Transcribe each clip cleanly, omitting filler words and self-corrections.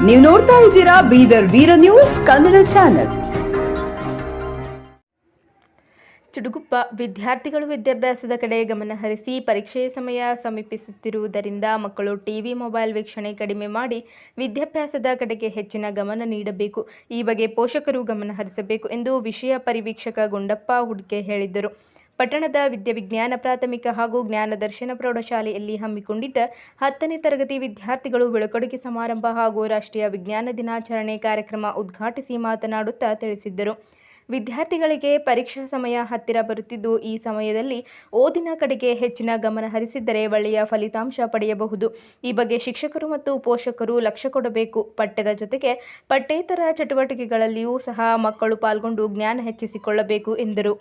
ನೀವು ನೋಡ್ತಾ ಇದ್ದೀರಾ ಬೀದರ್ ವೀರ ನ್ಯೂಸ್ ಕನ್ನಡ ಚಾನೆಲ್. ಚುಡುಗುಪ್ಪ ವಿದ್ಯಾರ್ಥಿಗಳು ವಿದ್ಯಾಭ್ಯಾಸದ ಕಡೆ ಗಮನ ಹರಿಸಿ ಪರೀಕ್ಷೆಯ ಸಮಯ ಸಮೀಪಿಸುತ್ತಿರುವುದರಿಂದ ಮಕ್ಕಳು ಟಿವಿ ಮೊಬೈಲ್ ವೀಕ್ಷಣೆ ಕಡಿಮೆ ಮಾಡಿ ವಿದ್ಯಾಭ್ಯಾಸದ ಕಡೆಗೆ ಹೆಚ್ಚಿನ ಗಮನ ನೀಡಬೇಕು. ಈ ಬಗ್ಗೆ ಪೋಷಕರು ಗಮನ ಹರಿಸಬೇಕು ಎಂದು ವಿಷಯ ಪರಿವೀಕ್ಷಕ ಗುಂಡಪ್ಪ ಹುಡ್ಕೆ ಹೇಳಿದ್ದರು. ಪಟ್ಟಣದ ವಿದ್ಯಾವಿಜ್ಞಾನ ಪ್ರಾಥಮಿಕ ಹಾಗೂ ಜ್ಞಾನ ದರ್ಶನ ಪ್ರೌಢಶಾಲೆಯಲ್ಲಿ ಹಮ್ಮಿಕೊಂಡಿದ್ದ 10ನೇ ತರಗತಿ ವಿದ್ಯಾರ್ಥಿಗಳು ಬೀಳ್ಕೊಡುಗೆ ಸಮಾರಂಭ ಹಾಗೂ ರಾಷ್ಟ್ರೀಯ ವಿಜ್ಞಾನ ದಿನಾಚರಣೆ ಕಾರ್ಯಕ್ರಮ ಉದ್ಘಾಟಿಸಿ ಮಾತನಾಡುತ್ತಾ ತಿಳಿಸಿದ್ದರು. ವಿದ್ಯಾರ್ಥಿಗಳಿಗೆ ಪರೀಕ್ಷಾ ಸಮಯ ಹತ್ತಿರ ಬರುತ್ತಿದ್ದು, ಈ ಸಮಯದಲ್ಲಿ ಓದಿನ ಕಡೆಗೆ ಹೆಚ್ಚಿನ ಗಮನ ಹರಿಸಿದ್ದರೆ ಒಳ್ಳೆಯ ಫಲಿತಾಂಶ ಪಡೆಯಬಹುದು. ಈ ಬಗ್ಗೆ ಶಿಕ್ಷಕರು ಮತ್ತು ಪೋಷಕರು ಲಕ್ಷ್ಯ ಕೊಡಬೇಕು. ಪಠ್ಯದ ಜೊತೆಗೆ ಪಠ್ಯೇತರ ಚಟುವಟಿಕೆಗಳಲ್ಲಿಯೂ ಸಹ ಮಕ್ಕಳು ಪಾಲ್ಗೊಂಡು ಜ್ಞಾನ ಹೆಚ್ಚಿಸಿಕೊಳ್ಳಬೇಕು ಎಂದರು.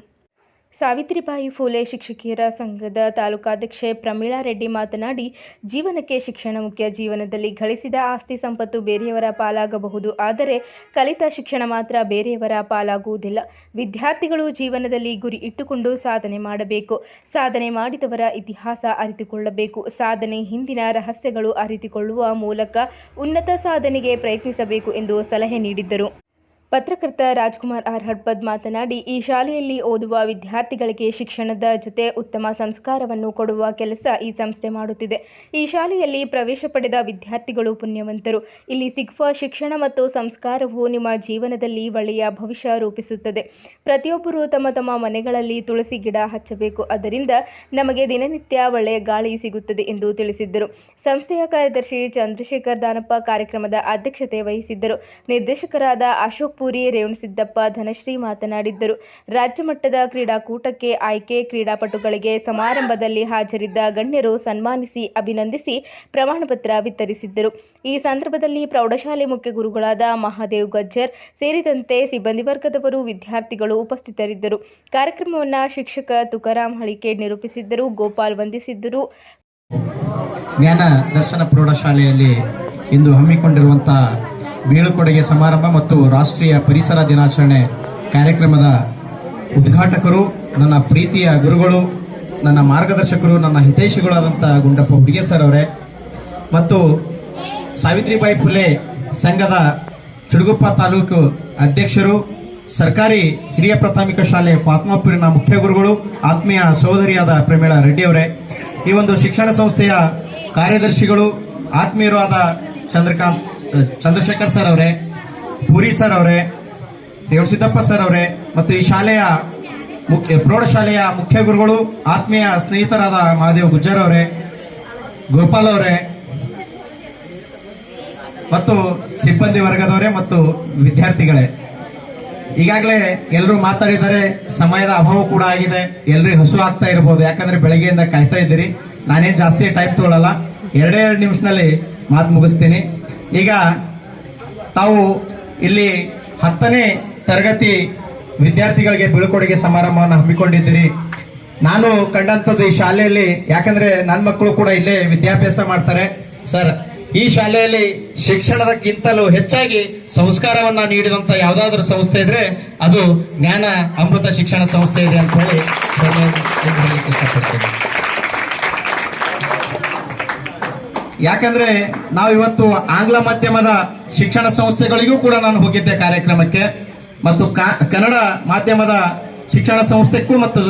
ಸಾವಿತ್ರಿಬಾಯಿ ಫೂಲೆ ಶಿಕ್ಷಕಿಯರ ಸಂಘದ ತಾಲೂಕಾಧ್ಯಕ್ಷೆ ಪ್ರಮೀಳಾ ರೆಡ್ಡಿ ಮಾತನಾಡಿ, ಜೀವನಕ್ಕೆ ಶಿಕ್ಷಣ ಮುಖ್ಯ. ಜೀವನದಲ್ಲಿ ಗಳಿಸಿದ ಆಸ್ತಿ ಸಂಪತ್ತು ಬೇರೆಯವರ ಪಾಲಾಗಬಹುದು, ಆದರೆ ಕಲಿತ ಶಿಕ್ಷಣ ಮಾತ್ರ ಬೇರೆಯವರ ಪಾಲಾಗುವುದಿಲ್ಲ. ವಿದ್ಯಾರ್ಥಿಗಳು ಜೀವನದಲ್ಲಿ ಗುರಿ ಇಟ್ಟುಕೊಂಡು ಸಾಧನೆ ಮಾಡಬೇಕು. ಸಾಧನೆ ಮಾಡಿದವರ ಇತಿಹಾಸ ಅರಿತುಕೊಳ್ಳಬೇಕು. ಸಾಧನೆ ಹಿಂದಿನ ರಹಸ್ಯಗಳು ಅರಿತುಕೊಳ್ಳುವ ಮೂಲಕ ಉನ್ನತ ಸಾಧನೆಗೆ ಪ್ರಯತ್ನಿಸಬೇಕು ಎಂದು ಸಲಹೆ ನೀಡಿದ್ದರು. ಪತ್ರಕರ್ತ ರಾಜ್ಕುಮಾರ್ ಆರ್ ಹಡ್ಪದ್ ಮಾತನಾಡಿ, ಈ ಶಾಲೆಯಲ್ಲಿ ಓದುವ ವಿದ್ಯಾರ್ಥಿಗಳಿಗೆ ಶಿಕ್ಷಣದ ಜೊತೆ ಉತ್ತಮ ಸಂಸ್ಕಾರವನ್ನು ಕೊಡುವ ಕೆಲಸ ಈ ಸಂಸ್ಥೆ ಮಾಡುತ್ತಿದೆ. ಈ ಶಾಲೆಯಲ್ಲಿ ಪ್ರವೇಶ ಪಡೆದ ವಿದ್ಯಾರ್ಥಿಗಳು ಪುಣ್ಯವಂತರು. ಇಲ್ಲಿ ಸಿಗುವ ಶಿಕ್ಷಣ ಮತ್ತು ಸಂಸ್ಕಾರವು ನಿಮ್ಮ ಜೀವನದಲ್ಲಿ ಒಳ್ಳೆಯ ಭವಿಷ್ಯ ರೂಪಿಸುತ್ತದೆ. ಪ್ರತಿಯೊಬ್ಬರು ತಮ್ಮ ತಮ್ಮ ಮನೆಗಳಲ್ಲಿ ತುಳಸಿ ಗಿಡ ಹಚ್ಚಬೇಕು. ಅದರಿಂದ ನಮಗೆ ದಿನನಿತ್ಯ ಒಳ್ಳೆಯ ಗಾಳಿ ಸಿಗುತ್ತದೆ ಎಂದು ತಿಳಿಸಿದ್ದರು. ಸಂಸ್ಥೆಯ ಕಾರ್ಯದರ್ಶಿ ಚಂದ್ರಶೇಖರ್ ದಾನಪ್ಪ ಕಾರ್ಯಕ್ರಮದ ಅಧ್ಯಕ್ಷತೆ ವಹಿಸಿದ್ದರು. ನಿರ್ದೇಶಕರಾದ ಅಶೋಕ್ ಪೂರಿ, ರೇವಣಸಿದ್ದಪ್ಪ, ಧನಶ್ರೀ ಮಾತನಾಡಿದ್ದರು. ರಾಜ್ಯ ಮಟ್ಟದ ಕ್ರೀಡಾಕೂಟಕ್ಕೆ ಆಯ್ಕೆ ಕ್ರೀಡಾಪಟುಗಳಿಗೆ ಸಮಾರಂಭದಲ್ಲಿ ಹಾಜರಿದ್ದ ಗಣ್ಯರು ಸನ್ಮಾನಿಸಿ ಅಭಿನಂದಿಸಿ ಪ್ರಮಾಣಪತ್ರ ವಿತರಿಸಿದ್ದರು. ಈ ಸಂದರ್ಭದಲ್ಲಿ ಪ್ರೌಢಶಾಲೆ ಮುಖ್ಯ ಗುರುಗಳಾದ ಮಹಾದೇವ್ ಗಜ್ಜರ್ ಸೇರಿದಂತೆ ಸಿಬ್ಬಂದಿ ವರ್ಗದವರು, ವಿದ್ಯಾರ್ಥಿಗಳು ಉಪಸ್ಥಿತರಿದ್ದರು. ಕಾರ್ಯಕ್ರಮವನ್ನು ಶಿಕ್ಷಕ ತುಕಾರಾಮ್ ಹಳಿಕೇಡ್ ನಿರೂಪಿಸಿದ್ದರು. ಗೋಪಾಲ್ ವಂದಿಸಿದ್ದರು. ಜ್ಞಾನ ದರ್ಶನ ಪ್ರೌಢಶಾಲೆಯಲ್ಲಿ ಇಂದು ಹಮ್ಮಿಕೊಂಡಿರುವಂತಹ ಬೀಳ್ಕೊಡುಗೆ ಸಮಾರಂಭ ಮತ್ತು ರಾಷ್ಟ್ರೀಯ ಪರಿಸರ ದಿನಾಚರಣೆ ಕಾರ್ಯಕ್ರಮದ ಉದ್ಘಾಟಕರು, ನನ್ನ ಪ್ರೀತಿಯ ಗುರುಗಳು, ನನ್ನ ಮಾರ್ಗದರ್ಶಕರು, ನನ್ನ ಹಿತೈಷಿಗಳಾದಂಥ ಗುಂಡಪ್ಪ ಹುಡ್ಗೆ ಸರ್ ಅವರೇ ಮತ್ತು ಸಾವಿತ್ರಿಬಾಯಿ ಫುಲೆ ಸಂಘದ ಚುಡುಗುಪ್ಪ ತಾಲೂಕು ಅಧ್ಯಕ್ಷರು, ಸರ್ಕಾರಿ ಹಿರಿಯ ಪ್ರಾಥಮಿಕ ಶಾಲೆ ಫಾತ್ಮಾಪುರಿನ ಮುಖ್ಯ ಗುರುಗಳು, ಆತ್ಮೀಯ ಸಹೋದರಿಯಾದ ಪ್ರಮೀಳಾ ರೆಡ್ಡಿ ಅವರೇ, ಈ ಒಂದು ಶಿಕ್ಷಣ ಸಂಸ್ಥೆಯ ಕಾರ್ಯದರ್ಶಿಗಳು, ಆತ್ಮೀಯರು ಆದ ಚಂದ್ರಶೇಖರ್ ಸರ್ ಅವರೇ, ಪೂರಿ ಸರ್ ಅವರೇ, ರೇವಣಸಿದ್ದಪ್ಪ ಸರ್ ಅವರೇ ಮತ್ತು ಈ ಶಾಲೆಯ ಪ್ರೌಢಶಾಲೆಯ ಮುಖ್ಯ ಗುರುಗಳು, ಆತ್ಮೀಯ ಸ್ನೇಹಿತರಾದ ಮಹಾದೇವ್ ಗುಜ್ಜರ್ ಅವರೇ, ಗೋಪಾಲ್ ಅವರೇ ಮತ್ತು ಸಿಬ್ಬಂದಿ ವರ್ಗದವರೇ ಮತ್ತು ವಿದ್ಯಾರ್ಥಿಗಳೇ, ಈಗಾಗಲೇ ಎಲ್ಲರೂ ಮಾತಾಡಿದರೆ ಸಮಯದ ಅಭಾವ ಕೂಡ ಆಗಿದೆ. ಎಲ್ಲರಿಗೂ ಹಸು ಆಗ್ತಾ ಇರಬಹುದು, ಯಾಕಂದ್ರೆ ಬೆಳಗ್ಗೆಯಿಂದ ಕಾಯ್ತಾ ಇದ್ದೀರಿ. ನಾನೇನು ಜಾಸ್ತಿ ಟೈಮ್ ತಗೊಳ್ಳಲ್ಲ, 2 ನಿಮಿಷದಲ್ಲಿ ಮಾತು ಮುಗಿಸ್ತೀನಿ. ಈಗ ತಾವು ಇಲ್ಲಿ 10ನೇ ತರಗತಿ ವಿದ್ಯಾರ್ಥಿಗಳಿಗೆ ಬೀಳ್ಕೊಡುಗೆ ಸಮಾರಂಭವನ್ನು ಹಮ್ಮಿಕೊಂಡಿದ್ದೀರಿ. ನಾನು ಕಂಡಂಥದ್ದು ಈ ಶಾಲೆಯಲ್ಲಿ, ಯಾಕಂದ್ರೆ ನನ್ನ ಮಕ್ಕಳು ಕೂಡ ಇಲ್ಲೇ ವಿದ್ಯಾಭ್ಯಾಸ ಮಾಡ್ತಾರೆ ಸರ್. ಈ ಶಾಲೆಯಲ್ಲಿ ಶಿಕ್ಷಣದಕ್ಕಿಂತಲೂ ಹೆಚ್ಚಾಗಿ ಸಂಸ್ಕಾರವನ್ನ ನೀಡಿದಂತ ಯಾವುದಾದ್ರೂ ಸಂಸ್ಥೆ ಇದ್ರೆ ಅದು ಜ್ಞಾನ ಅಮೃತ ಶಿಕ್ಷಣ ಸಂಸ್ಥೆ ಇದೆ ಅಂತ ಹೇಳಿ ಹೇಳಲಿಕ್ಕೆ ಇಷ್ಟಪಡ್ತೀನಿ. ಯಾಕಂದ್ರೆ ನಾವು ಇವತ್ತು ಆಂಗ್ಲ ಮಾಧ್ಯಮದ ಶಿಕ್ಷಣ ಸಂಸ್ಥೆಗಳಿಗೂ ಕೂಡ ನಾನು ಹೋಗಿದ್ದೆ ಕಾರ್ಯಕ್ರಮಕ್ಕೆ, ಮತ್ತು ಕನ್ನಡ ಮಾಧ್ಯಮದ ಶಿಕ್ಷಣ ಸಂಸ್ಥೆಗೂ ಮತ್ತು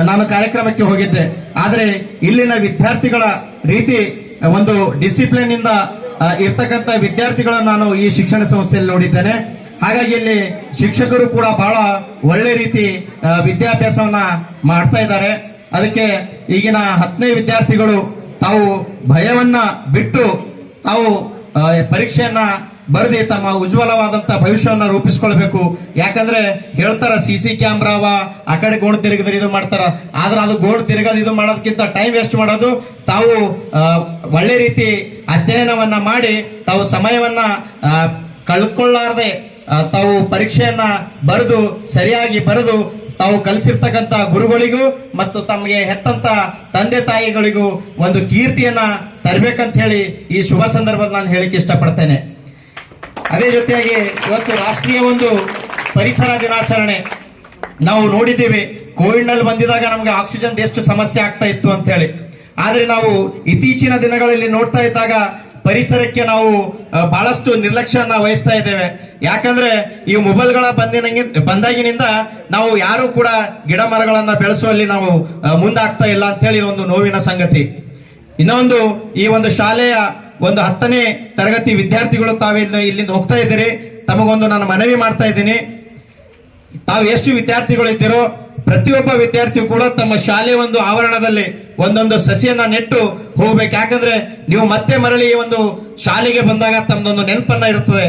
ನಾನು ಕಾರ್ಯಕ್ರಮಕ್ಕೆ ಹೋಗಿದ್ದೆ. ಆದರೆ ಇಲ್ಲಿನ ವಿದ್ಯಾರ್ಥಿಗಳ ರೀತಿ ಒಂದು ಡಿಸಿಪ್ಲಿನ್ ಇಂದ ಇರ್ತಕ್ಕಂಥ ವಿದ್ಯಾರ್ಥಿಗಳನ್ನು ನಾನು ಈ ಶಿಕ್ಷಣ ಸಂಸ್ಥೆಯಲ್ಲಿ ನೋಡಿದ್ದೇನೆ. ಹಾಗಾಗಿ ಇಲ್ಲಿ ಶಿಕ್ಷಕರು ಕೂಡ ಬಹಳ ಒಳ್ಳೆ ರೀತಿ ವಿದ್ಯಾಭ್ಯಾಸವನ್ನ ಮಾಡ್ತಾ ಇದ್ದಾರೆ. ಅದಕ್ಕೆ ಈಗಿನ 10ನೇ ವಿದ್ಯಾರ್ಥಿಗಳು ತಾವು ಭಯವನ್ನ ಬಿಟ್ಟು ತಾವು ಪರೀಕ್ಷೆಯನ್ನ ಬರೆದಿ ತಮ್ಮ ಉಜ್ವಲವಾದಂತ ಭವಿಷ್ಯವನ್ನ ರೂಪಿಸ್ಕೊಳ್ಬೇಕು. ಯಾಕಂದ್ರೆ ಹೇಳ್ತಾರ CC ಕ್ಯಾಮ್ರಾವ ಆ ಕಡೆ ಗೋಣು ತಿರುಗಿದ್ರೆ ಇದು ಮಾಡ್ತಾರ, ಆದ್ರೆ ಅದು ಗೋಣು ತಿರುಗದು ಇದು ಮಾಡೋದಕ್ಕಿಂತ ಟೈಮ್ ವೇಸ್ಟ್ ಮಾಡೋದು. ತಾವು ಒಳ್ಳೆ ರೀತಿ ಅಧ್ಯಯನವನ್ನ ಮಾಡಿ ತಾವು ಸಮಯವನ್ನ ಕಳ್ಕೊಳ್ಳಾರದೆ ತಾವು ಪರೀಕ್ಷೆಯನ್ನ ಬರೆದು ಸರಿಯಾಗಿ ಬರೆದು ತಾವು ಕಲಿಸಿರ್ತಕ್ಕಂಥ ಗುರುಗಳಿಗೂ ಮತ್ತು ತಮಗೆ ಹೆತ್ತಂತ ತಂದೆ ತಾಯಿಗಳಿಗೂ ಒಂದು ಕೀರ್ತಿಯನ್ನ ತರಬೇಕಂತ ಹೇಳಿ ಈ ಶುಭ ಸಂದರ್ಭದಲ್ಲಿ ನಾನು ಹೇಳಿಕ್ಕೆ ಇಷ್ಟಪಡ್ತೇನೆ. ಅದೇ ಜೊತೆಯಾಗಿ ಇವತ್ತು ರಾಷ್ಟ್ರೀಯ ಒಂದು ಪರಿಸರ ದಿನಾಚರಣೆ ನಾವು ನೋಡಿದ್ದೀವಿ. ಕೋವಿಡ್ ನಲ್ಲಿ ಬಂದಿದಾಗ ನಮಗೆ ಆಕ್ಸಿಜನ್ ಎಷ್ಟು ಸಮಸ್ಯೆ ಆಗ್ತಾ ಇತ್ತು ಅಂತ ಹೇಳಿ. ಆದ್ರೆ ನಾವು ಇತ್ತೀಚಿನ ದಿನಗಳಲ್ಲಿ ನೋಡ್ತಾ ಇದ್ದಾಗ ಪರಿಸರಕ್ಕೆ ನಾವು ಬಹಳಷ್ಟು ನಿರ್ಲಕ್ಷ್ಯನ ವಹಿಸ್ತಾ ಇದ್ದೇವೆ. ಯಾಕಂದ್ರೆ ಈ ಮೊಬೈಲ್ಗಳ ಬಂದಾಗಿನಿಂದ ನಾವು ಯಾರು ಕೂಡ ಗಿಡ ಮರಗಳನ್ನ ಬೆಳೆಸುವಲ್ಲಿ ನಾವು ಮುಂದಾಗ್ತಾ ಇಲ್ಲ ಅಂತ ಹೇಳಿ ಒಂದು ನೋವಿನ ಸಂಗತಿ. ಇನ್ನೊಂದು, ಈ ಒಂದು ಶಾಲೆಯ ಒಂದು 10ನೇ ತರಗತಿ ವಿದ್ಯಾರ್ಥಿಗಳು ಇಲ್ಲಿಂದ ಹೋಗ್ತಾ ಇದ್ದೀರಿ. ತಮಗೊಂದು ನಾನು ಮನವಿ ಮಾಡ್ತಾ ಇದ್ದೀನಿ, ತಾವು ಎಷ್ಟು ವಿದ್ಯಾರ್ಥಿಗಳು ಇದ್ದೀರೋ ಪ್ರತಿಯೊಬ್ಬ ವಿದ್ಯಾರ್ಥಿಯು ಕೂಡ ತಮ್ಮ ಶಾಲೆಯ ಒಂದು ಆವರಣದಲ್ಲಿ ಒಂದೊಂದು ಸಸಿಯನ್ನ ನೆಟ್ಟು ಹೋಗ್ಬೇಕು. ಯಾಕಂದ್ರೆ ನೀವು ಮತ್ತೆ ಮರಳಿ ಈ ಒಂದು ಶಾಲೆಗೆ ಬಂದಾಗ ತಮ್ಮದೊಂದು ನೆನಪನ್ನ ಇರುತ್ತದೆ.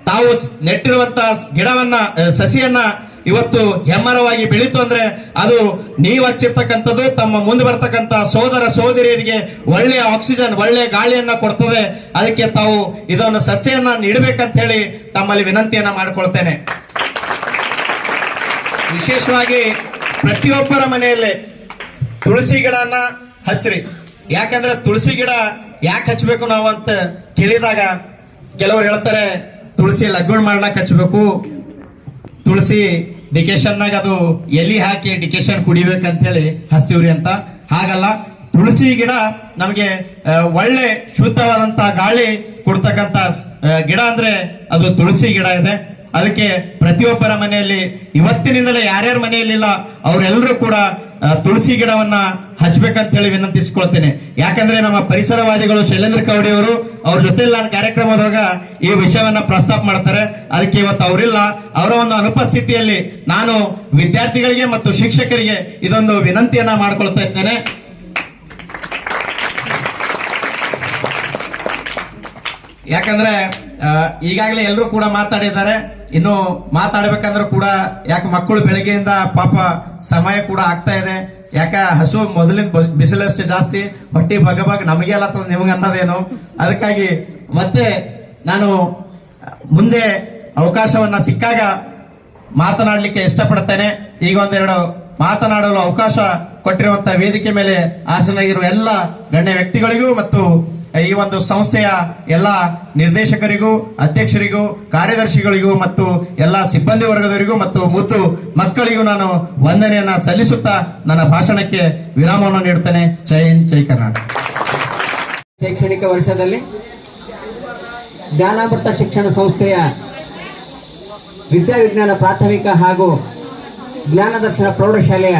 ತಾವು ನೆಟ್ಟಿರುವಂತಹ ಗಿಡವನ್ನ ಸಸಿಯನ್ನ ಇವತ್ತು ಹೆಮ್ಮರವಾಗಿ ಬೆಳೀತು ಅಂದ್ರೆ ಅದು ನೀವು ಹಚ್ಚಿರ್ತಕ್ಕಂಥದ್ದು ತಮ್ಮ ಮುಂದೆ ಬರ್ತಕ್ಕಂಥ ಸೋದರ ಸೋದರಿಯರಿಗೆ ಒಳ್ಳೆಯ ಆಕ್ಸಿಜನ್, ಒಳ್ಳೆಯ ಗಾಳಿಯನ್ನ ಕೊಡ್ತದೆ. ಅದಕ್ಕೆ ತಾವು ಇದೊಂದು ಸಸ್ಯನ್ನ ನೀಡಬೇಕಂತ ಹೇಳಿ ತಮ್ಮಲ್ಲಿ ವಿನಂತಿಯನ್ನ ಮಾಡ್ಕೊಳ್ತೇನೆ. ವಿಶೇಷವಾಗಿ ಪ್ರತಿಯೊಬ್ಬರ ಮನೆಯಲ್ಲಿ ತುಳಸಿ ಗಿಡನ ಹಚ್ಚ್ರಿ. ಯಾಕಂದ್ರೆ ತುಳಸಿ ಗಿಡ ಯಾಕೆ ಹಚ್ಚಬೇಕು ನಾವು ಅಂತ ಕೇಳಿದಾಗ ಕೆಲವರು ಹೇಳ್ತಾರೆ ತುಳಸಿ ಲಗ್ನ ಮಾಡ್ಲಕ್ ಹಚ್ಚಬೇಕು, ತುಳಸಿ ಡಿಕೇಶನ್ನಾಗ ಅದು ಎಲ್ಲಿ ಹಾಕಿ ಡಿಕೇಶನ್ ಕುಡಿಬೇಕಂತ ಹೇಳಿ ಹಚ್ತೀವ್ರಿ ಅಂತ. ಹಾಗಲ್ಲ, ತುಳಸಿ ಗಿಡ ನಮಗೆ ಒಳ್ಳೆ ಶುದ್ಧವಾದಂತ ಗಾಳಿ ಕೊಡ್ತಕ್ಕಂತ ಗಿಡ ಅಂದ್ರೆ ಅದು ತುಳಸಿ ಗಿಡ ಇದೆ. ಅದಕ್ಕೆ ಪ್ರತಿಯೊಬ್ಬರ ಮನೆಯಲ್ಲಿ ಇವತ್ತಿನಿಂದಲೇ ಯಾರ್ಯಾರ ಮನೆಯಲ್ಲಿಲ್ಲ ಅವರೆಲ್ಲರೂ ಕೂಡ ತುಳಸಿ ಗಿಡವನ್ನ ಹಚ್ಬೇಕಂತ ಹೇಳಿ ವಿನಂತಿಸಿಕೊಳ್ತೇನೆ. ಯಾಕಂದ್ರೆ ನಮ್ಮ ಪರಿಸರವಾದಿಗಳು ಶೈಲೇಂದ್ರ ಕವಡಿ ಅವರು ಅವ್ರ ಜೊತೆ ನಾನು ಕಾರ್ಯಕ್ರಮದಾಗ ಈ ವಿಷಯವನ್ನ ಪ್ರಸ್ತಾಪ ಮಾಡ್ತಾರೆ. ಅದಕ್ಕೆ ಇವತ್ತು ಅವರಿಲ್ಲ. ಅವರ ಒಂದು ಅನುಪಸ್ಥಿತಿಯಲ್ಲಿ ನಾನು ವಿದ್ಯಾರ್ಥಿಗಳಿಗೆ ಮತ್ತು ಶಿಕ್ಷಕರಿಗೆ ಇದೊಂದು ವಿನಂತಿಯನ್ನ ಮಾಡ್ಕೊಳ್ತಾ ಇದ್ದೇನೆ. ಯಾಕಂದ್ರೆ ಈಗಾಗಲೇ ಎಲ್ಲರೂ ಕೂಡ ಮಾತಾಡಿದ್ದಾರೆ. ಇನ್ನು ಮಾತಾಡ್ಬೇಕಂದ್ರೆ ಕೂಡ ಯಾಕೆ ಮಕ್ಕಳು ಬೆಳಗ್ಗೆಯಿಂದ ಪಾಪ ಸಮಯ ಕೂಡ ಆಗ್ತಾ ಇದೆ. ಯಾಕ ಹಸು ಮೊದಲಿನ ಬಿಸಿಲಷ್ಟು ಜಾಸ್ತಿ, ಹೊಟ್ಟಿ ಬಗಬಾಗ ನಮಗೆಲ್ಲ ನಿಮ್ಗೆ ಅನ್ನೋದೇನು. ಅದಕ್ಕಾಗಿ ಮತ್ತೆ ನಾನು ಮುಂದೆ ಅವಕಾಶವನ್ನ ಸಿಕ್ಕಾಗ ಮಾತನಾಡಲಿಕ್ಕೆ ಇಷ್ಟಪಡ್ತೇನೆ. ಈಗ ಒಂದೆರಡು ಮಾತನಾಡಲು ಅವಕಾಶ ಕೊಟ್ಟಿರುವಂತಹ ವೇದಿಕೆ ಮೇಲೆ ಆಸನಾಗಿರುವ ಎಲ್ಲ ಗಣ್ಯ ವ್ಯಕ್ತಿಗಳಿಗೂ ಮತ್ತು ಈ ಒಂದು ಸಂಸ್ಥೆಯ ಎಲ್ಲ ನಿರ್ದೇಶಕರಿಗೂ, ಅಧ್ಯಕ್ಷರಿಗೂ, ಕಾರ್ಯದರ್ಶಿಗಳಿಗೂ ಮತ್ತು ಎಲ್ಲ ಸಿಬ್ಬಂದಿ ವರ್ಗದವರಿಗೂ ಮತ್ತು ಮುದ್ದು ಮಕ್ಕಳಿಗೂ ನಾನು ವಂದನೆಯನ್ನ ಸಲ್ಲಿಸುತ್ತಾ ನನ್ನ ಭಾಷಣಕ್ಕೆ ವಿರಾಮವನ್ನು ನೀಡುತ್ತೇನೆ. ಜೈ ಹಿಂದ್, ಜೈ ಕರ್ನಾಟಕ. ಶೈಕ್ಷಣಿಕ ವರ್ಷದಲ್ಲಿ ಜ್ಞಾನಾಮೃತ ಶಿಕ್ಷಣ ಸಂಸ್ಥೆಯ ವಿದ್ಯಾವಿಜ್ಞಾನ ಪ್ರಾಥಮಿಕ ಹಾಗೂ ಜ್ಞಾನದರ್ಶನ ಪ್ರೌಢಶಾಲೆಯ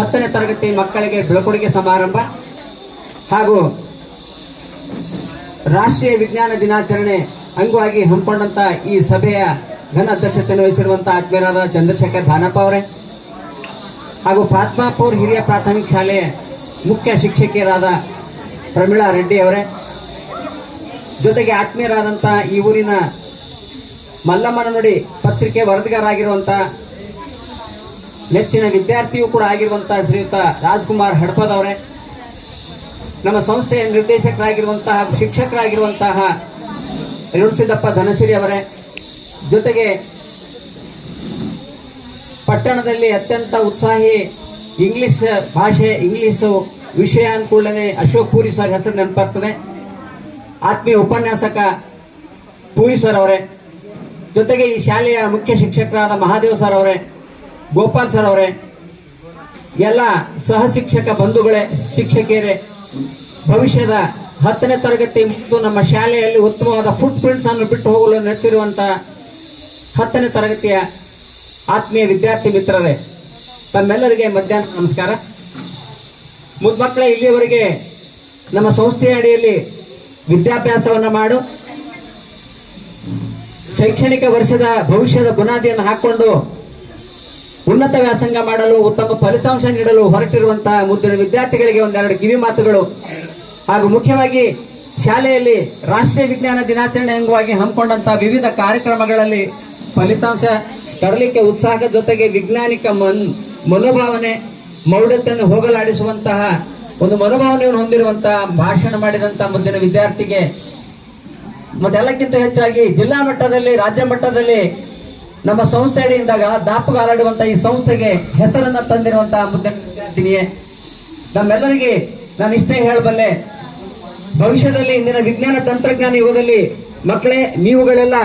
10ನೇ ತರಗತಿ ಮಕ್ಕಳಿಗೆ ಬೀಳ್ಕೊಡುಗೆ ಸಮಾರಂಭ ಹಾಗೂ ರಾಷ್ಟ್ರೀಯ ವಿಜ್ಞಾನ ದಿನಾಚರಣೆ ಅಂಗವಾಗಿ ಹಮ್ಮಿಕೊಂಡಂತ ಈ ಸಭೆಯ ಘನ ಅಧ್ಯಕ್ಷತೆಯನ್ನು ವಹಿಸಿರುವಂತಹ ಆತ್ಮೀಯರಾದ ಚಂದ್ರಶೇಖರ್ ಧಾನಪ್ಪ ಅವರೇ ಹಾಗೂ ಪಾತ್ಮಾಪುರ್ ಹಿರಿಯ ಪ್ರಾಥಮಿಕ ಶಾಲೆಯ ಮುಖ್ಯ ಶಿಕ್ಷಕಿಯರಾದ ಪ್ರಮೀಳಾ ರೆಡ್ಡಿ ಅವರೇ, ಜೊತೆಗೆ ಆತ್ಮೀಯರಾದಂತಹ ಈ ಊರಿನ ಮಲ್ಲಮ್ಮನ ನುಡಿ ಪತ್ರಿಕೆ ವರದಿಗಾರರಾಗಿರುವಂತಹ ನೆಚ್ಚಿನ ವಿದ್ಯಾರ್ಥಿಯೂ ಕೂಡ ಆಗಿರುವಂತಹ ಶ್ರೀಯುತ ರಾಜ್ಕುಮಾರ್ ಹಡಪದ್ ಅವರೇ, ನಮ್ಮ ಸಂಸ್ಥೆಯ ನಿರ್ದೇಶಕರಾಗಿರುವಂತಹ ಹಾಗೂ ಶಿಕ್ಷಕರಾಗಿರುವಂತಹ ರೇಣುಸಿದ್ದಪ್ಪ ಧನಸಿರಿ ಅವರೇ, ಜೊತೆಗೆ ಪಟ್ಟಣದಲ್ಲಿ ಅತ್ಯಂತ ಉತ್ಸಾಹಿ ಇಂಗ್ಲಿಷ್ ಭಾಷೆ, ಇಂಗ್ಲಿಷ್ ವಿಷಯ ಅಂದ್ಕೂಡಲೇ ಅಶೋಕ್ ಪೂರಿ ಸರ್ ಹೆಸರು ನೆನಪಾಗ್ತದೆ. ಆತ್ಮೀಯ ಉಪನ್ಯಾಸಕ ಪೂರಿ ಸರ್ ಅವರೇ, ಜೊತೆಗೆ ಈ ಶಾಲೆಯ ಮುಖ್ಯ ಶಿಕ್ಷಕರಾದ ಮಹಾದೇವ್ ಸರ್ ಅವರೇ, ಗೋಪಾಲ್ ಸರ್ ಅವರೇ, ಎಲ್ಲ ಸಹ ಶಿಕ್ಷಕ ಬಂಧುಗಳೇ, ಶಿಕ್ಷಕಿಯರೇ, ಭವಿಷ್ಯದ 10ನೇ ತರಗತಿ ಮತ್ತು ನಮ್ಮ ಶಾಲೆಯಲ್ಲಿ ಉತ್ತಮವಾದ ಫುಟ್ ಪ್ರಿಂಟ್ಸ್ ಅನ್ನು ಬಿಟ್ಟು ಹೋಗಲು ನೆಚ್ಚಿರುವಂತಹ 10ನೇ ತರಗತಿಯ ಆತ್ಮೀಯ ವಿದ್ಯಾರ್ಥಿ ಮಿತ್ರರೇ, ತಮ್ಮೆಲ್ಲರಿಗೆ ಮಧ್ಯಾಹ್ನ ನಮಸ್ಕಾರ. ಮುದ್ಮಕ್ಕಳೇ, ಇಲ್ಲಿಯವರೆಗೆ ನಮ್ಮ ಸಂಸ್ಥೆಯ ಅಡಿಯಲ್ಲಿ ವಿದ್ಯಾಭ್ಯಾಸವನ್ನು ಮಾಡು ಶೈಕ್ಷಣಿಕ ವರ್ಷದ ಭವಿಷ್ಯದ ಬುನಾದಿಯನ್ನು ಹಾಕಿಕೊಂಡು ಉನ್ನತ ವ್ಯಾಸಂಗ ಮಾಡಲು, ಉತ್ತಮ ಫಲಿತಾಂಶ ನೀಡಲು ಹೊರಟಿರುವಂತಹ ಮುದ್ದಿನ ವಿದ್ಯಾರ್ಥಿಗಳಿಗೆ ಒಂದೆರಡು ಕಿವಿ ಮಾತುಗಳು ಹಾಗೂ ಮುಖ್ಯವಾಗಿ ಶಾಲೆಯಲ್ಲಿ ರಾಷ್ಟ್ರೀಯ ವಿಜ್ಞಾನ ದಿನಾಚರಣೆ ಅಂಗವಾಗಿ ಹಮ್ಮಿಕೊಂಡಂತಹ ವಿವಿಧ ಕಾರ್ಯಕ್ರಮಗಳಲ್ಲಿ ಫಲಿತಾಂಶ ತರಲಿಕ್ಕೆ ಉತ್ಸಾಹದ ಜೊತೆಗೆ ವೈಜ್ಞಾನಿಕ ಮನೋಭಾವನೆ, ಮೌಢ್ಯತೆಯನ್ನು ಹೋಗಲಾಡಿಸುವಂತಹ ಒಂದು ಮನೋಭಾವನೆಯನ್ನು ಹೊಂದಿರುವಂತಹ ಭಾಷಣ ಮಾಡಿದಂತಹ ಮುದ್ದಿನ ವಿದ್ಯಾರ್ಥಿಗೆ ಮತ್ತೆಲ್ಲಕ್ಕಿಂತ ಹೆಚ್ಚಾಗಿ ಜಿಲ್ಲಾ ಮಟ್ಟದಲ್ಲಿ, ರಾಜ್ಯ ಮಟ್ಟದಲ್ಲಿ ನಮ್ಮ ಸಂಸ್ಥೆ ಅಡಿಯಿಂದ ದಾಪುಗಾಲಾಡುವಂತಹ ಈ ಸಂಸ್ಥೆಗೆ ಹೆಸರನ್ನ ತಂದಿರುವಂತಹ ಮುದ್ದಿನ ವಿದ್ಯಾರ್ಥಿನಿಯೇ, ನಮ್ಮೆಲ್ಲರಿಗೆ ನಾನು ಇಷ್ಟೇ ಹೇಳಬಲ್ಲೆ, ಭವಿಷ್ಯದಲ್ಲಿ ಇಂದಿನ ವಿಜ್ಞಾನ ತಂತ್ರಜ್ಞಾನ ಯುಗದಲ್ಲಿ ಮಕ್ಕಳೇ, ನೀವುಗಳೆಲ್ಲ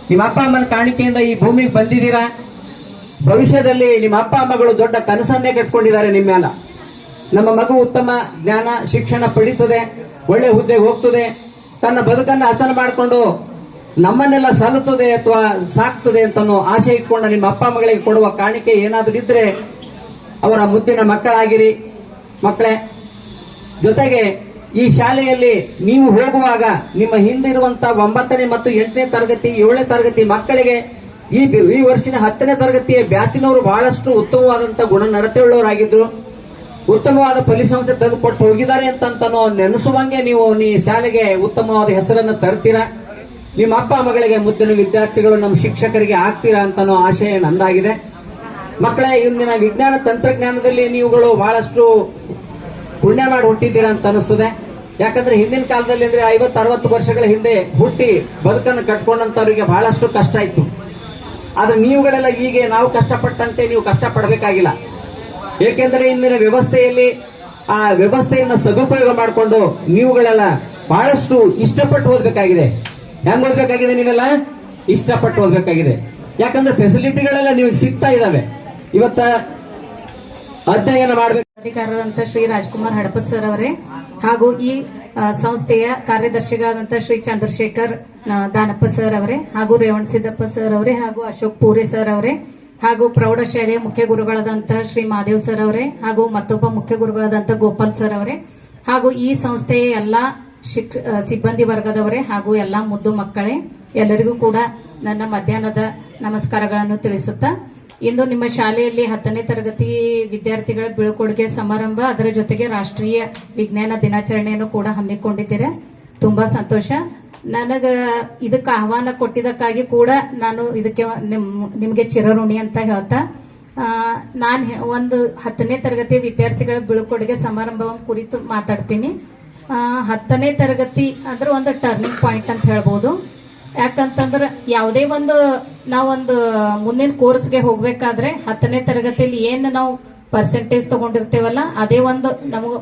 ನಿಮ್ಮ ಅಪ್ಪ ಅಮ್ಮನ ಕಾಣಿಕೆಯಿಂದ ಈ ಭೂಮಿಗೆ ಬಂದಿದ್ದೀರಾ. ಭವಿಷ್ಯದಲ್ಲಿ ನಿಮ್ಮ ಅಪ್ಪ ಅಮ್ಮಗಳು ದೊಡ್ಡ ಕನಸನ್ನೇ ಕಟ್ಕೊಂಡಿದ್ದಾರೆ ನಿಮ್ಮ ಮೇಲೆ. ನಮ್ಮ ಮಗು ಉತ್ತಮ ಜ್ಞಾನ ಶಿಕ್ಷಣ ಪಡೀತದೆ, ಒಳ್ಳೆ ಹುದ್ದೆಗೆ ಹೋಗ್ತದೆ, ತನ್ನ ಬದುಕನ್ನು ಹಸನ ಮಾಡಿಕೊಂಡು ನಮ್ಮನ್ನೆಲ್ಲ ಸಲ್ಲುತ್ತದೆ ಅಥವಾ ಸಾಕ್ತದೆ ಅಂತ ಆಸೆ ಇಟ್ಕೊಂಡು ನಿಮ್ಮ ಅಪ್ಪ ಮಗಳಿಗೆ ಕೊಡುವ ಕಾಣಿಕೆ ಏನಾದರೂ ಇದ್ರೆ ಅವರ ಮುದ್ದಿನ ಮಕ್ಕಳಾಗಿರಿ. ಮಕ್ಕಳೇ, ಜೊತೆಗೆ ಈ ಶಾಲೆಯಲ್ಲಿ ನೀವು ಹೋಗುವಾಗ ನಿಮ್ಮ ಹಿಂದಿರುವಂತಹ 9ನೇ ಮತ್ತು 8ನೇ ತರಗತಿ 7ನೇ ತರಗತಿ ಮಕ್ಕಳಿಗೆ ಈ ವರ್ಷಿನ 10ನೇ ತರಗತಿಯ ಬ್ಯಾಚಿನವರು ಬಹಳಷ್ಟು ಉತ್ತಮವಾದಂತಹ ಗುಣ ನಡತೆಯುಳ್ಳವರಾಗಿದ್ರು, ಉತ್ತಮವಾದ ಫಲಿತಾಂಶ ತೆಗೆದುಕೊಟ್ಟು ಹೋಗಿದ್ದಾರೆ ಅಂತ ನೆನೆಸುವಂಗೆ ನೀವು ಶಾಲೆಗೆ ಉತ್ತಮವಾದ ಹೆಸರನ್ನು ತರ್ತೀರಾ. ನಿಮ್ಮ ಅಪ್ಪ ಮಗಳಿಗೆ ಮುದ್ದಿನ ವಿದ್ಯಾರ್ಥಿಗಳು ನಮ್ಮ ಶಿಕ್ಷಕರಿಗೆ ಆಗ್ತೀರಾ ಅಂತ ಆಶಯ ನಂದಾಗಿದೆ. ಮಕ್ಕಳೇ, ಇಂದಿನ ವಿಜ್ಞಾನ ತಂತ್ರಜ್ಞಾನದಲ್ಲಿ ನೀವುಗಳು ಬಹಳಷ್ಟು ಪುಣ್ಯ ಮಾಡಿ ಹುಟ್ಟಿದ್ದೀರಾ ಅಂತ ಅನಿಸ್ತದೆ. ಯಾಕಂದ್ರೆ ಹಿಂದಿನ ಕಾಲದಲ್ಲಿ ಅಂದ್ರೆ 50-60 ವರ್ಷಗಳ ಹಿಂದೆ ಹುಟ್ಟಿ ಬದುಕನ್ನು ಕಟ್ಕೊಂಡಂತವರಿಗೆ ಬಹಳಷ್ಟು ಕಷ್ಟ ಇತ್ತು. ಆದ್ರೆ ನೀವುಗಳೆಲ್ಲ ಹೀಗೆ ನಾವು ಕಷ್ಟಪಟ್ಟಂತೆ ನೀವು ಕಷ್ಟಪಡಬೇಕಾಗಿಲ್ಲ. ಏಕೆಂದ್ರೆ ಇಂದಿನ ವ್ಯವಸ್ಥೆಯಲ್ಲಿ ಆ ವ್ಯವಸ್ಥೆಯನ್ನು ಸದುಪಯೋಗ ಮಾಡಿಕೊಂಡು ನೀವುಗಳೆಲ್ಲ ಬಹಳಷ್ಟು ಇಷ್ಟಪಟ್ಟು ಓದಬೇಕಾಗಿದೆ. ಹೆಂಗ್ ಓದಬೇಕಾಗಿದೆ? ನೀವೆಲ್ಲ ಇಷ್ಟಪಟ್ಟು ಓದಬೇಕಾಗಿದೆ. ಯಾಕಂದ್ರೆ ಫೆಸಿಲಿಟಿಗಳೆಲ್ಲ ನಿಮಗೆ ಸಿಗ್ತಾ ಇದಾವೆ. ಇವತ್ತ ಅಧ್ಯಯನ ಮಾಡಬೇಕು ಅಧಿಕಾರರಂತ ಶ್ರೀ ರಾಜ್ಕುಮಾರ್ ಹಡಪದ್ ಸರ್ ಅವರೇ ಹಾಗೂ ಈ ಸಂಸ್ಥೆಯ ಕಾರ್ಯದರ್ಶಿಗಳಾದಂತ ಶ್ರೀ ಚಂದ್ರಶೇಖರ್ ದಾನಪ್ಪ ಸರ್ ಅವರೇ ಹಾಗೂ ರೇವಣ್ ಸಿದ್ದಪ್ಪ ಸರ್ ಅವರೇ ಹಾಗೂ ಅಶೋಕ್ ಪೂರೆ ಸರ್ ಅವರೇ ಹಾಗೂ ಪ್ರೌಢಶಾಲೆಯ ಮುಖ್ಯ ಗುರುಗಳಾದಂತ ಶ್ರೀ ಮಾದೇವ್ ಸರ್ ಅವರೇ ಹಾಗೂ ಮತ್ತೊಬ್ಬ ಮುಖ್ಯ ಗುರುಗಳಾದಂತ ಗೋಪಾಲ್ ಸರ್ ಅವರೇ ಹಾಗೂ ಈ ಸಂಸ್ಥೆಯ ಎಲ್ಲಾ ಸಿಬ್ಬಂದಿ ವರ್ಗದವರೇ ಹಾಗೂ ಎಲ್ಲಾ ಮುದ್ದು ಮಕ್ಕಳೇ, ಎಲ್ಲರಿಗೂ ಕೂಡ ನನ್ನ ಮಧ್ಯಾಹ್ನದ ನಮಸ್ಕಾರಗಳನ್ನು ತಿಳಿಸುತ್ತಾ, ಇಂದು ನಿಮ್ಮ ಶಾಲೆಯಲ್ಲಿ 10ನೇ ತರಗತಿ ವಿದ್ಯಾರ್ಥಿಗಳ ಬೀಳ್ಕೊಡುಗೆ ಸಮಾರಂಭ, ಅದರ ಜೊತೆಗೆ ರಾಷ್ಟ್ರೀಯ ವಿಜ್ಞಾನ ದಿನಾಚರಣೆಯನ್ನು ಕೂಡ ಹಮ್ಮಿಕೊಂಡಿದ್ದೀರಾ. ತುಂಬಾ ಸಂತೋಷ. ನನಗ ಇದಕ್ಕೆ ಆಹ್ವಾನ ಕೊಟ್ಟಿದ್ದಕ್ಕಾಗಿ ಕೂಡ ನಾನು ಇದಕ್ಕೆ ನಿಮಗೆ ಚಿರಋಣಿ ಅಂತ ಹೇಳ್ತಾ, ನಾನು ಒಂದು 10ನೇ ತರಗತಿ ವಿದ್ಯಾರ್ಥಿಗಳ ಬೀಳ್ಕೊಡುಗೆ ಸಮಾರಂಭವನ್ನು ಕುರಿತು ಮಾತಾಡ್ತೀನಿ. 10ನೇ ತರಗತಿ ಅಂದ್ರೆ ಒಂದು ಟರ್ನಿಂಗ್ ಪಾಯಿಂಟ್ ಅಂತ ಹೇಳ್ಬೋದು. ಯಾಕಂತಂದ್ರೆ ಯಾವುದೇ ನಾವೊಂದು ಮುಂದಿನ ಕೋರ್ಸ್ಗೆ ಹೋಗ್ಬೇಕಾದ್ರೆ 10ನೇ ತರಗತಿಯಲ್ಲಿ ಏನು ನಾವು ಪರ್ಸೆಂಟೇಜ್ ತಗೊಂಡಿರ್ತೇವಲ್ಲ ಅದೇ ಒಂದು ನಮಗ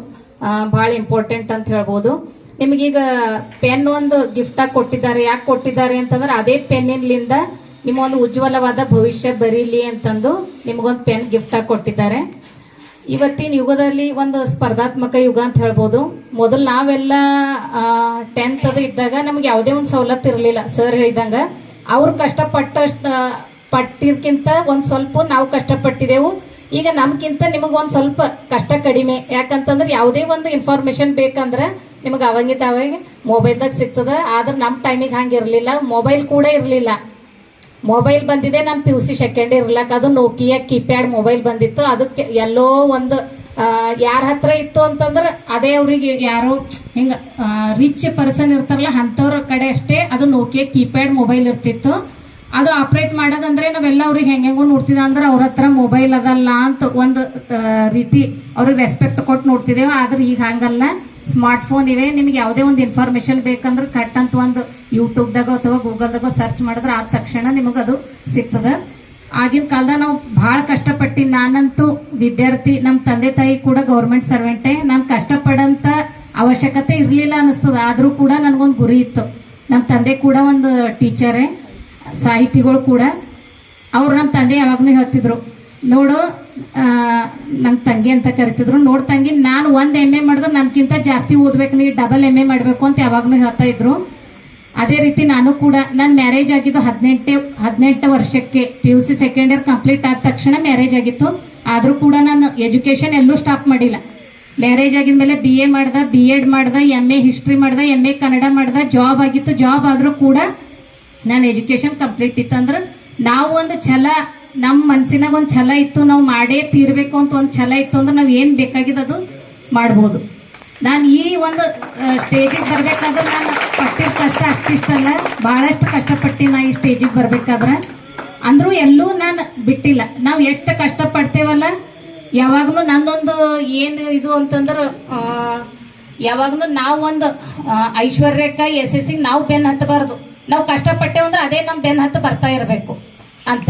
ಬಹಳ ಇಂಪಾರ್ಟೆಂಟ್ ಅಂತ ಹೇಳ್ಬೋದು. ನಿಮಗೀಗ ಪೆನ್ ಒಂದು ಗಿಫ್ಟ್ ಆಗಿ ಕೊಟ್ಟಿದ್ದಾರೆ. ಯಾಕೆ ಕೊಟ್ಟಿದ್ದಾರೆ ಅಂತಂದ್ರೆ ಅದೇ ಪೆನ್ನಿಂದ ನಿಮ್ಮ ಒಂದು ಉಜ್ವಲವಾದ ಭವಿಷ್ಯ ಬರೀಲಿ ಅಂತಂದು ನಿಮಗೊಂದು ಪೆನ್ ಗಿಫ್ಟ್ ಆಗಿ ಕೊಟ್ಟಿದ್ದಾರೆ. ಇವತ್ತಿನ ಯುಗದಲ್ಲಿ ಒಂದು ಸ್ಪರ್ಧಾತ್ಮಕ ಯುಗ ಅಂತ ಹೇಳ್ಬೋದು. ಮೊದಲು ನಾವೆಲ್ಲ 10th ಅದು ಇದ್ದಾಗ ನಮ್ಗೆ ಯಾವುದೇ ಒಂದು ಸವಲತ್ತು ಇರಲಿಲ್ಲ. ಸರ್ ಹೇಳಿದಂಗ ಅವ್ರು ಪಟ್ಟಿರ್ಕಿಂತ ಒಂದ್ ಸ್ವಲ್ಪ ನಾವು ಕಷ್ಟಪಟ್ಟಿದೆವು. ಈಗ ನಮ್ಗಿಂತ ನಿಮಗೊಂದ್ ಸ್ವಲ್ಪ ಕಷ್ಟ ಕಡಿಮೆ. ಯಾಕಂತಂದ್ರೆ ಯಾವುದೇ ಒಂದು ಇನ್ಫಾರ್ಮೇಶನ್ ಬೇಕಂದ್ರೆ ನಿಮಗೆ ಅವಾಗಿಂದ ಅವಾಗ ಮೊಬೈಲ್ದಾಗ ಸಿಗ್ತದ. ಆದ್ರೆ ನಮ್ಮ ಟೈಮಿಗೆ ಹಂಗಿರ್ಲಿಲ್ಲ. ಮೊಬೈಲ್ ಕೂಡ ಇರಲಿಲ್ಲ. ಮೊಬೈಲ್ ಬಂದಿದೆ ನಾನು PUC ಸೆಕೆಂಡ್ ಇರ್ಲಕ್, ಅದು ನೋಕಿಯಾ ಕೀಪ್ಯಾಡ್ ಮೊಬೈಲ್ ಬಂದಿತ್ತು. ಅದಕ್ಕೆ ಎಲ್ಲೋ ಒಂದು ಯಾರ ಹತ್ರ ಇತ್ತು ಅಂತಂದ್ರೆ ಅದೇ ಅವ್ರಿಗೆ ಯಾರೋ ಹಿಂಗ ರಿಚ್ ಪರ್ಸನ್ ಇರ್ತಾರಲ್ಲ ಅಂತವ್ರ ಕಡೆ ಅಷ್ಟೇ ಅದು ನೋಕಿಯಾ ಕೀಪ್ಯಾಡ್ ಮೊಬೈಲ್ ಇರ್ತಿತ್ತು. ಅದು ಆಪರೇಟ್ ಮಾಡೋದಂದ್ರೆ ನಾವೆಲ್ಲ ಅವ್ರಿಗೆ ಹೆಂಗೆಂಗೋ ನೋಡ್ತಿದ್ದ ಅಂದ್ರೆ ಅವ್ರ ಹತ್ರ ಮೊಬೈಲ್ ಅದಲ್ಲ ಅಂತ ಒಂದು ರೀತಿ ಅವ್ರಿಗೆ ರೆಸ್ಪೆಕ್ಟ್ ಕೊಟ್ಟು ನೋಡ್ತಿದ್ದೇವೆ. ಆದ್ರೆ ಈಗ ಹಂಗಲ್ಲ, ಸ್ಮಾರ್ಟ್ ಫೋನ್ ಇವೆ. ನಿಮ್ಗೆ ಯಾವುದೇ ಒಂದು ಇನ್ಫಾರ್ಮೇಶನ್ ಬೇಕಂದ್ರೆ ಕಟ್ ಅಂತ ಒಂದು ಯೂಟ್ಯೂಬ್ದಾಗ ಅಥವಾ ಗೂಗಲ್ದಾಗ ಸರ್ಚ್ ಮಾಡಿದ್ರೆ ಆದ ತಕ್ಷಣ ನಿಮಗದು ಸಿಗ್ತದ. ಆಗಿನ ಕಾಲದಾಗ ನಾವು ಬಹಳ ಕಷ್ಟಪಟ್ಟು, ನಾನಂತೂ ವಿದ್ಯಾರ್ಥಿ, ನಮ್ಮ ತಂದೆ ತಾಯಿ ಕೂಡ ಗೌರ್ಮೆಂಟ್ ಸರ್ವೆಂಟೇ. ನಾನು ಕಷ್ಟಪಡಂತ ಅವಶ್ಯಕತೆ ಇರಲಿಲ್ಲ ಅನಿಸ್ತದ. ಆದರೂ ಕೂಡ ನನಗೊಂದು ಗುರಿ ಇತ್ತು. ನಮ್ಮ ತಂದೆ ಕೂಡ ಒಂದು ಟೀಚರೇ, ಸಾಹಿತಿಗಳು ಕೂಡ. ಅವ್ರು ನಮ್ಮ ತಂದೆ ಯಾವಾಗಲೂ ಹೇಳ್ತಿದ್ರು, ನೋಡು ನಮ್ಮ ತಂಗಿ ಅಂತ ಕರಿತಿದ್ರು, ನೋಡ್ ತಂಗಿ ನಾನು ಒಂದು MA ಮಾಡಿದ್ರೆ ನನ್ಕಿಂತ ಜಾಸ್ತಿ ಓದ್ಬೇಕು, ನೀ ಡಬಲ್ MA ಮಾಡಬೇಕು ಅಂತ ಯಾವಾಗಲೂ ಹೇಳ್ತಾ ಇದ್ರು. ಅದೇ ರೀತಿ ನಾನು ಕೂಡ, ನನ್ನ ಮ್ಯಾರೇಜ್ ಆಗಿದ್ದು 18 ವರ್ಷಕ್ಕೆ. PUC ಸೆಕೆಂಡ್ ಇಯರ್ ಕಂಪ್ಲೀಟ್ ಆದ ತಕ್ಷಣ ಮ್ಯಾರೇಜ್ ಆಗಿತ್ತು. ಆದರೂ ಕೂಡ ನಾನು ಎಜುಕೇಶನ್ ಎಲ್ಲೂ ಸ್ಟಾಪ್ ಮಾಡಿಲ್ಲ. ಮ್ಯಾರೇಜ್ ಆಗಿದ್ಮೇಲೆ BA ಮಾಡ್ದೆ, B.Ed ಮಾಡ್ದೆ, MA ಹಿಸ್ಟ್ರಿ ಮಾಡ್ದೆ, MA ಕನ್ನಡ ಮಾಡ್ದೆ, ಜಾಬ್ ಆಗಿತ್ತು. ಜಾಬ್ ಆದರೂ ಕೂಡ ನಾನು ಎಜುಕೇಶನ್ ಕಂಪ್ಲೀಟ್ ಇತ್ತು. ಅಂದ್ರೆ ನಾವು ಒಂದು ಛಲ, ನಮ್ಮ ಮನಸ್ಸಿನಾಗ ಒಂದು ಛಲ ಇತ್ತು, ನಾವು ಮಾಡೇ ತೀರ್ಬೇಕು ಅಂತ ಒಂದು ಛಲ ಇತ್ತು ಅಂದ್ರೆ ನಾವು ಏನು ಬೇಕಾಗಿದ್ದು ಅದು ಮಾಡ್ಬೋದು. ನಾನು ಈ ಒಂದು ಸ್ಟೇಜಿಗೆ ಬರ್ಬೇಕಾದ್ರೆ ನಾನು ಪಟ್ಟಿದ ಕಷ್ಟ ಅಷ್ಟಿಷ್ಟಲ್ಲ, ಬಹಳಷ್ಟು ಕಷ್ಟಪಟ್ಟು ನಾ ಈ ಸ್ಟೇಜಿಗೆ ಬರ್ಬೇಕಾದ್ರೆ. ಅಂದ್ರೂ ಎಲ್ಲೂ ನಾನು ಬಿಟ್ಟಿಲ್ಲ. ನಾವು ಎಷ್ಟು ಕಷ್ಟಪಡ್ತೇವಲ್ಲ, ಯಾವಾಗಲೂ ನಂದೊಂದು ಏನು ಇದು ಅಂತಂದ್ರೆ ಯಾವಾಗಲೂ ನಾವು ಒಂದು ಐಶ್ವರ್ಯಕ್ಕೆ SSC ನಾವು ಬೆನ್ನು ಹತ್ತಬಾರ್ದು. ನಾವು ಕಷ್ಟಪಟ್ಟೇವಂದ್ರೆ ಅದೇ ನಮ್ಮ ಬೆನ್ನು ಹತ್ತು ಬರ್ತಾ ಇರಬೇಕು ಅಂತ.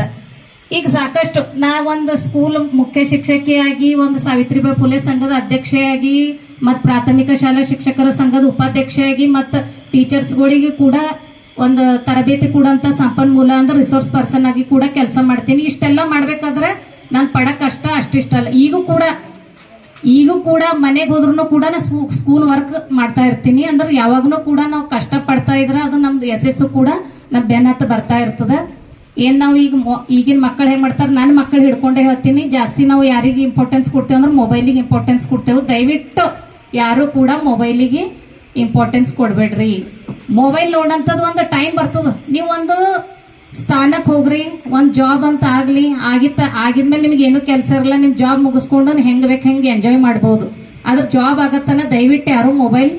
ಈಗ ಸಾಕಷ್ಟು ನಾವೊಂದು ಸ್ಕೂಲ್ ಮುಖ್ಯ ಶಿಕ್ಷಕಿಯಾಗಿ, ಒಂದು ಸಾವಿತ್ರಿಬಾಯಿ ಫುಲೆ ಸಂಘದ ಅಧ್ಯಕ್ಷೆಯಾಗಿ, ಮತ್ತು ಪ್ರಾಥಮಿಕ ಶಾಲಾ ಶಿಕ್ಷಕರ ಸಂಘದ ಉಪಾಧ್ಯಕ್ಷೆಯಾಗಿ, ಮತ್ತು ಟೀಚರ್ಸ್ಗಳಿಗೆ ಕೂಡ ಒಂದು ತರಬೇತಿ ಕೊಡುವಂತ ಸಂಪನ್ಮೂಲ ಅಂದ್ರೆ ರಿಸೋರ್ಸ್ ಪರ್ಸನ್ ಆಗಿ ಕೂಡ ಕೆಲಸ ಮಾಡ್ತೀನಿ. ಇಷ್ಟೆಲ್ಲ ಮಾಡ್ಬೇಕಾದ್ರೆ ನಾನು ಪಡ ಕಷ್ಟ ಅಷ್ಟಿಷ್ಟಲ್ಲ. ಈಗೂ ಕೂಡ ಈಗೂ ಕೂಡ ಮನೆಗೆ ಹೋದ್ರು ಕೂಡ ನಾ ಸ್ಕೂಲ್ ವರ್ಕ್ ಮಾಡ್ತಾ ಇರ್ತೀನಿ. ಅಂದ್ರೆ ಯಾವಾಗ್ನೂ ಕೂಡ ನಾವು ಕಷ್ಟ ಪಡ್ತಾ ಇದ್ರೆ ಅದು ನಮ್ದು ಯಶಸ್ಸು ಕೂಡ ನಮ್ ಬೆನ್ನತ್ತ ಬರ್ತಾ ಇರ್ತದ. ಏನ್ ನಾವು ಈಗಿನ ಮಕ್ಕಳು ಹೆಂಗ್ ಮಾಡ್ತಾರೆ, ನನ್ನ ಮಕ್ಕಳು ಹಿಡ್ಕೊಂಡೇ ಹೇಳ್ತೀನಿ, ಜಾಸ್ತಿ ನಾವು ಯಾರಿಗೆ ಇಂಪಾರ್ಟೆನ್ಸ್ ಕೊಡ್ತೇವೆ ಅಂದ್ರೆ ಮೊಬೈಲಿಗೆ ಇಂಪಾರ್ಟೆನ್ಸ್ ಕೊಡ್ತೇವೆ. ದಯವಿಟ್ಟು ಯಾರು ಕೂಡ ಮೊಬೈಲಿಗೆ ಇಂಪಾರ್ಟೆನ್ಸ್ ಕೊಡ್ಬೇಡ್ರಿ. ಮೊಬೈಲ್ ನೋಡಂತದ್ದು ಒಂದು ಟೈಮ್ ಬರ್ತದ. ನೀವು ಒಂದು ಸ್ಥಾನಕ್ಕೆ ಹೋಗ್ರಿ, ಒಂದ್ ಜಾಬ್ ಅಂತ ಆಗ್ಲಿ ಆಗಿದ್ಮೇಲೆ ನಿಮ್ಗೆ ಏನು ಕೆಲಸ ಇರಲ್ಲ, ನಿಮ್ ಜಾಬ್ ಮುಗಿಸ್ಕೊಂಡು ಹೆಂಗ್ ಬೇಕು ಹೆಂಗೆ ಎಂಜಾಯ್ ಮಾಡ್ಬೋದು. ಅದ್ರ ಜಾಬ್ ಆಗತ್ತಲ್ಲ, ದಯವಿಟ್ಟು ಯಾರು ಮೊಬೈಲ್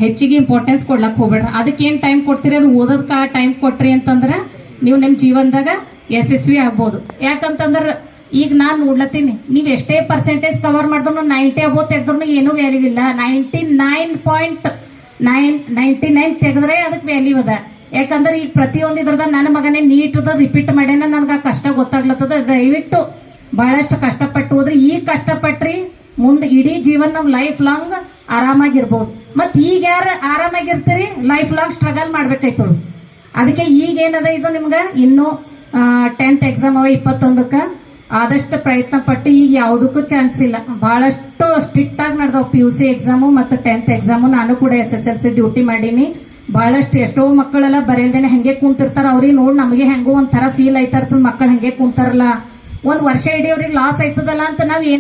ಹೆಚ್ಚಿಗೆ ಇಂಪಾರ್ಟೆನ್ಸ್ ಕೊಡ್ಲಕ್ ಹೋಗ್ಬೇಡ್ರಿ. ಅದಕ್ಕೆ ಏನ್ ಟೈಮ್ ಕೊಡ್ತೀರಿ, ಅದು ಓದೋದಕ್ಕ ಟೈಮ್ ಕೊಟ್ರಿ ಅಂತಂದ್ರ ನೀವು ನಿಮ್ ಜೀವನದಾಗ ಯಶಸ್ವಿ ಆಗ್ಬೋದು. ಯಾಕಂತಂದ್ರ ಈಗ ನಾನ್ ನೋಡ್ಲತ್ತೀನಿ, ನೀವ್ ಎಷ್ಟೇ ಪರ್ಸೆಂಟೇಜ್ ಕವರ್ ಮಾಡಿದ್ರು 90 ಅಬೋ ತೆಗೆದ್ರು ಏನು ವ್ಯಾಲ್ಯೂ ಇಲ್ಲ. 99.99 ತೆಗೆದ್ರೆ ಅದಕ್ಕೆ ವ್ಯಾಲ್ಯೂ ಅದ. ಯಾಕಂದ್ರೆ ಈಗ ಪ್ರತಿಯೊಂದು ಇದ್ರದ ನನ್ನ ಮಗನೇ ನೀಟ್ ರಿಪೀಟ್ ಮಾಡ್ಯಾನ, ನನ್ಗ ಕಷ್ಟ ಗೊತ್ತಾಗ್ಲತ್ತದ. ದಯವಿಟ್ಟು ಬಹಳಷ್ಟು ಕಷ್ಟಪಟ್ಟು ಹೋದ್ರಿ. ಈಗ ಕಷ್ಟಪಟ್ರಿ ಮುಂದೆ ಇಡೀ ಜೀವನ ನಾವು ಲೈಫ್ ಲಾಂಗ್ ಆರಾಮಾಗಿರ್ಬೋದು. ಮತ್ ಈಗ ಯಾರು ಆರಾಮಾಗಿರ್ತೀರಿ, ಲೈಫ್ ಲಾಂಗ್ ಸ್ಟ್ರಗಲ್ ಮಾಡ್ಬೇಕಾಯ್ತು. ಅದಕ್ಕೆ ಈಗ ಏನದ, ಇದು ನಿಮ್ಗ ಇನ್ನು 10th ಎಕ್ಸಾಮ್ ಅವ 21ಕ್ಕ. ಆದಷ್ಟು ಪ್ರಯತ್ನ ಪಟ್ಟು ಈಗ ಯಾವುದಕ್ಕೂ ಚಾನ್ಸ್ ಇಲ್ಲ. ಬಹಳಷ್ಟು ಸ್ಟ್ರಿಕ್ಟ್ ಆಗಿ ನಡೆದವ್ PUC ಎಕ್ಸಾಮು ಮತ್ತು 10th ಎಕ್ಸಾಮು. ನಾನು ಕೂಡ SSLC ಡ್ಯೂಟಿ ಮಾಡೀನಿ. ಬಹಳಷ್ಟು ಎಷ್ಟೋ ಮಕ್ಕಳೆಲ್ಲ ಬರೆಯಲ್ದೇನೆ ಹಂಗೆ ಕುಂತಿರ್ತಾರ. ಅವ್ರಿಗೆ ನೋಡಿ ನಮಗೆ ಹೆಂಗೋ ಒಂಥರ ಫೀಲ್ ಆಯ್ತಾ ಇರ್ತದ, ಮಕ್ಕಳು ಹಂಗೆ ಕುಂತಾರಲ್ಲ, ಒಂದ್ ವರ್ಷ ಇಡೀ ಅವ್ರಿಗೆ ಲಾಸ್ ಆಯ್ತದಲ್ಲ ಅಂತ ನಾವ್ ಏನ್